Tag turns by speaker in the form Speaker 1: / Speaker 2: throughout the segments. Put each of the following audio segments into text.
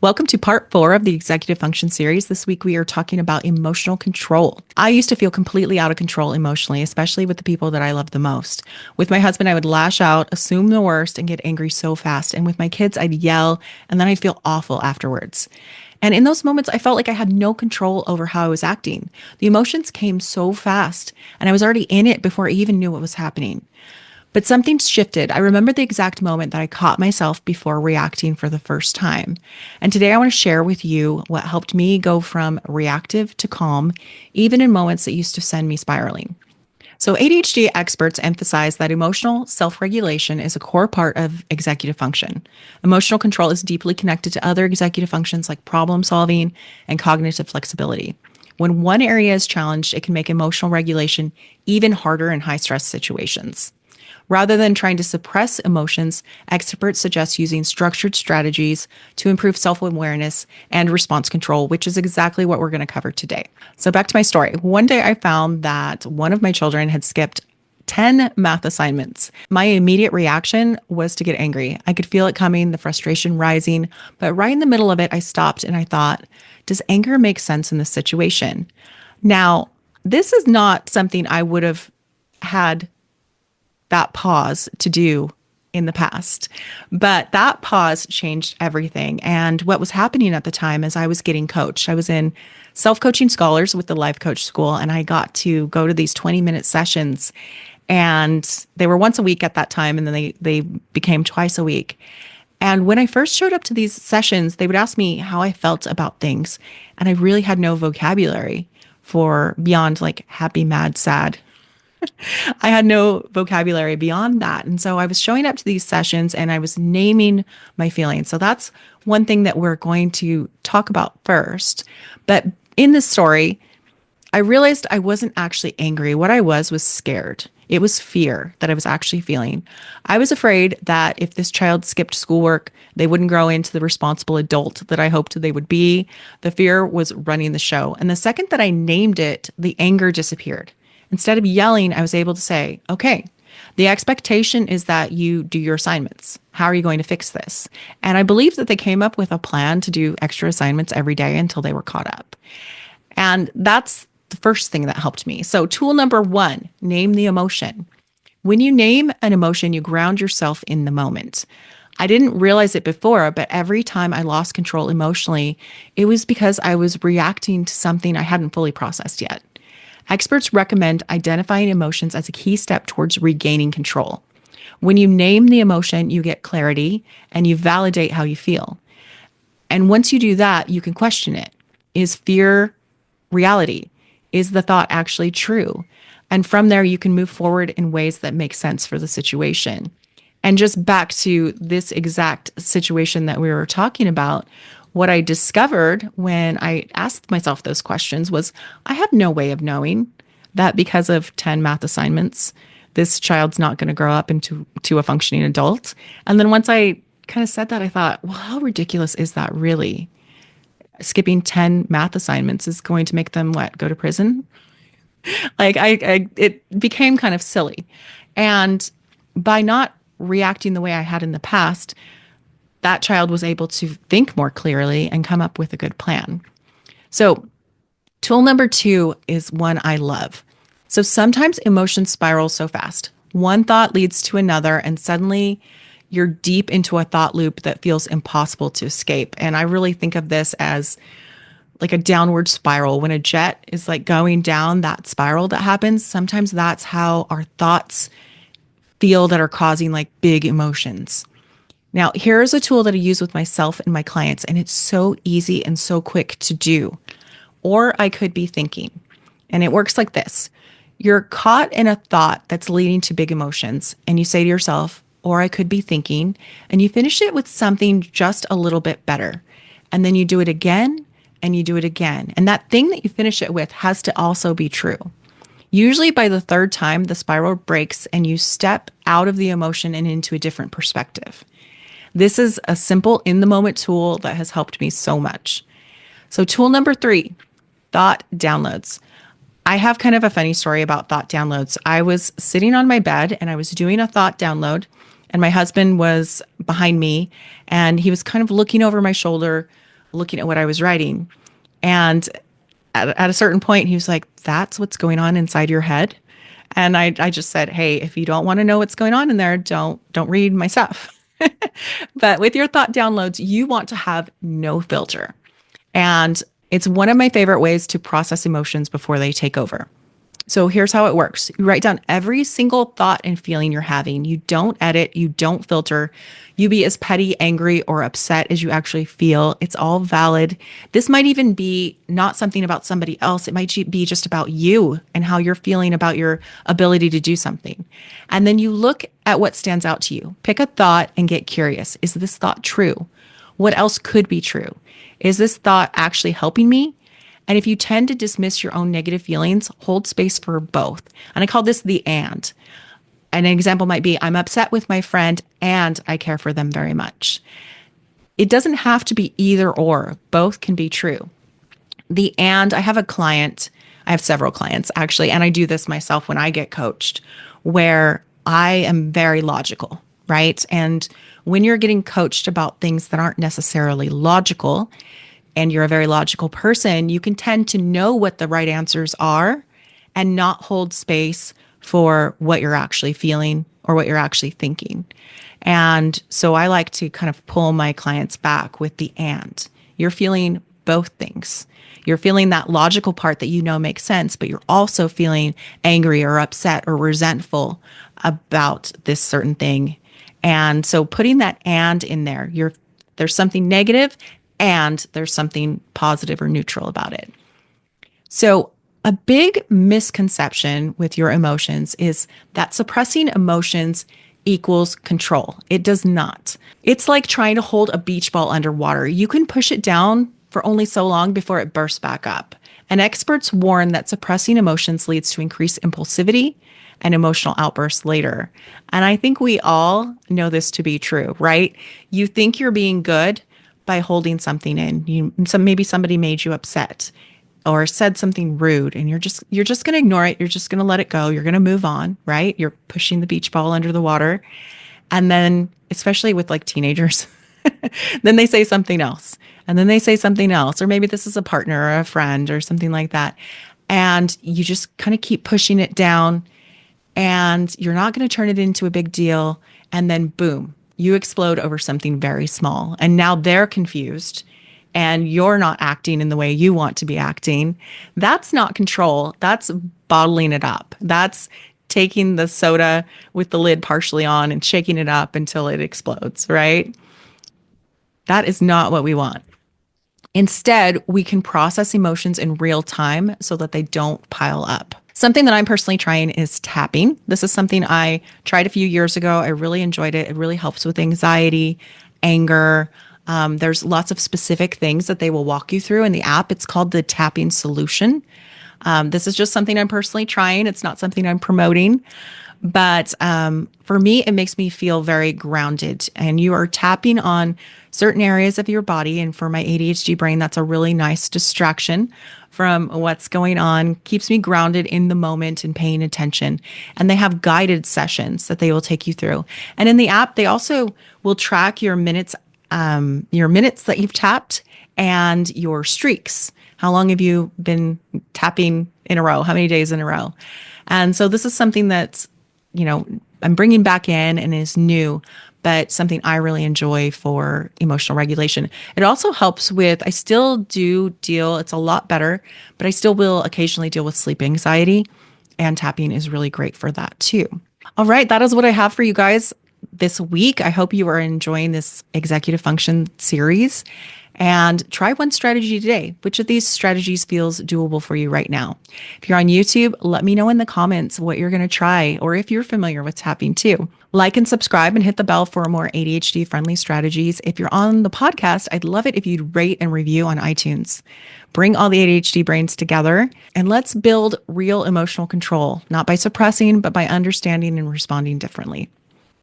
Speaker 1: Welcome to part 4 of the executive function series. This week we are talking about emotional control. I used to feel completely out of control emotionally, especially with the people that I love the most. With my husband, I would lash out, assume the worst, and get angry so fast. And with my kids, I'd yell, and then I'd feel awful afterwards. And in those moments, I felt like I had no control over how I was acting. The emotions came so fast, and I was already in it before I even knew what was happening. But something shifted. I remember the exact moment that I caught myself before reacting for the first time. And today I want to share with you what helped me go from reactive to calm, even in moments that used to send me spiraling. So, ADHD experts emphasize that emotional self regulation is a core part of executive function. Emotional control is deeply connected to other executive functions like problem solving and cognitive flexibility. When one area is challenged, it can make emotional regulation even harder in high stress situations. Rather than trying to suppress emotions, experts suggest using structured strategies to improve self awareness and response control, which is exactly what we're going to cover today. So, back to my story. One day I found that one of my children had skipped 10 math assignments. My immediate reaction was to get angry. I could feel it coming, the frustration rising, but right in the middle of it, I stopped and I thought, does anger make sense in this situation? Now, this is not something I would have had that pause to do in the past. But that pause changed everything. And what was happening at the time is I was getting coached. I was in self-coaching scholars with the life coach school, and I got to go to these 20-minute sessions. And they were once a week at that time, and then they became twice a week. And when I first showed up to these sessions, they would ask me how I felt about things. And I really had no vocabulary for beyond like happy, mad, sad. I had no vocabulary beyond that. And so I was showing up to these sessions and I was naming my feelings. So that's one thing that we're going to talk about first. But in this story, I realized I wasn't actually angry. What I was scared. It was fear that I was actually feeling. I was afraid that if this child skipped schoolwork, they wouldn't grow into the responsible adult that I hoped they would be. The fear was running the show. And the second that I named it, the anger disappeared. Instead of yelling, I was able to say, okay, the expectation is that you do your assignments. How are you going to fix this? And I believe that they came up with a plan to do extra assignments every day until they were caught up. And that's the first thing that helped me. So tool number 1, name the emotion. When you name an emotion, you ground yourself in the moment. I didn't realize it before, but every time I lost control emotionally, it was because I was reacting to something I hadn't fully processed yet. Experts recommend identifying emotions as a key step towards regaining control. When you name the emotion, you get clarity and you validate how you feel. And once you do that, you can question it. Is fear reality? Is the thought actually true? And from there, you can move forward in ways that make sense for the situation. And just back to this exact situation that we were talking about, what I discovered when I asked myself those questions was I have no way of knowing that because of 10 math assignments, this child's not going to grow up into a functioning adult. And then once I kind of said that, I thought, well, how ridiculous is that really? Skipping 10 math assignments is going to make them what, go to prison? It became kind of silly. And by not reacting the way I had in the past, that child was able to think more clearly and come up with a good plan. So tool number 2 is one I love. So sometimes emotions spiral so fast. One thought leads to another, and suddenly you're deep into a thought loop that feels impossible to escape. And I really think of this as like a downward spiral. When a jet is like going down that spiral that happens, sometimes that's how our thoughts feel that are causing like big emotions. Now, here's a tool that I use with myself and my clients, and it's so easy and so quick to do. Or I could be thinking, and it works like this. You're caught in a thought that's leading to big emotions, and you say to yourself, or I could be thinking, and you finish it with something just a little bit better. And then you do it again, and you do it again. And that thing that you finish it with has to also be true. Usually by the third time, the spiral breaks, and you step out of the emotion and into a different perspective. This is a simple in-the-moment tool that has helped me so much. So tool number 3, thought downloads. I have kind of a funny story about thought downloads. I was sitting on my bed and I was doing a thought download, and my husband was behind me and he was kind of looking over my shoulder looking at what I was writing. And at a certain point, he was like, that's what's going on inside your head. And I just said, hey, if you don't want to know what's going on in there, don't read my stuff. But with your thought downloads, you want to have no filter. And it's one of my favorite ways to process emotions before they take over. So here's how it works. You write down every single thought and feeling you're having. You don't edit, you don't filter. You be as petty, angry, or upset as you actually feel. It's all valid. This might even be not something about somebody else. It might be just about you and how you're feeling about your ability to do something. And then you look at what stands out to you. Pick a thought and get curious. Is this thought true? What else could be true? Is this thought actually helping me? And if you tend to dismiss your own negative feelings, hold space for both. And I call this the and. An example might be, I'm upset with my friend and I care for them very much. It doesn't have to be either or. Both can be true. I have I have several clients actually, and I do this myself when I get coached, where I am very logical, right? And when you're getting coached about things that aren't necessarily logical, and you're a very logical person, you can tend to know what the right answers are and not hold space for what you're actually feeling or what you're actually thinking. And so I like to kind of pull my clients back with the and. You're feeling both things. You're feeling that logical part that you know makes sense, but you're also feeling angry or upset or resentful about this certain thing. And so putting that and in there, there's something negative and there's something positive or neutral about it. So a big misconception with your emotions is that suppressing emotions equals control. It does not. It's like trying to hold a beach ball underwater. You can push it down for only so long before it bursts back up. And experts warn that suppressing emotions leads to increased impulsivity and emotional outbursts later. And I think we all know this to be true, right? You think you're being good by holding something in. Maybe somebody made you upset or said something rude, and you're just going to ignore it. You're just going to let it go. You're going to move on, right? You're pushing the beach ball under the water. And then, especially with like teenagers, then they say something else, and then they say something else, or maybe this is a partner or a friend or something like that. And you just kind of keep pushing it down, and you're not going to turn it into a big deal. And then boom, you explode over something very small. And now they're confused and you're not acting in the way you want to be acting. That's not control. That's bottling it up. That's taking the soda with the lid partially on and shaking it up until it explodes, right? That is not what we want. Instead, we can process emotions in real time so that they don't pile up. Something that I'm personally trying is tapping. This is something I tried a few years ago. I really enjoyed it. It really helps with anxiety, anger. There's lots of specific things that they will walk you through in the app. It's called the Tapping Solution. This is just something I'm personally trying. It's not something I'm promoting. But for me, it makes me feel very grounded. And you are tapping on certain areas of your body. And for my ADHD brain, that's a really nice distraction from what's going on, keeps me grounded in the moment and paying attention. And they have guided sessions that they will take you through. And in the app, they also will track your minutes that you've tapped and your streaks. How long have you been tapping in a row? How many days in a row? And so this is something that's, I'm bringing back in and is new, but something I really enjoy for emotional regulation. It also helps with, I still do deal, it's a lot better, but I still will occasionally deal with sleep anxiety, and tapping is really great for that too. All right, that is what I have for you guys this week. I hope you are enjoying this executive function series, and try one strategy today. Which of these strategies feels doable for you right now? If you're on YouTube, let me know in the comments what you're going to try, or if you're familiar with tapping too. Like and subscribe and hit the bell for more ADHD-friendly strategies. If you're on the podcast, I'd love it if you'd rate and review on iTunes. Bring all the ADHD brains together, and let's build real emotional control, not by suppressing, but by understanding and responding differently.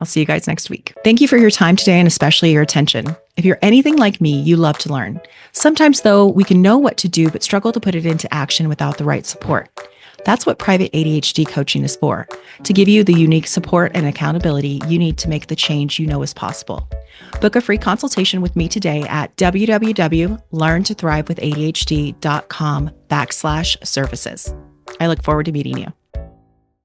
Speaker 1: I'll see you guys next week. Thank you for your time today, and especially your attention. If you're anything like me, you love to learn. Sometimes, though, we can know what to do, but struggle to put it into action without the right support. That's what private ADHD coaching is for, to give you the unique support and accountability you need to make the change you know is possible. Book a free consultation with me today at www.learntothrivewithadhd.com/services. I look forward to meeting you.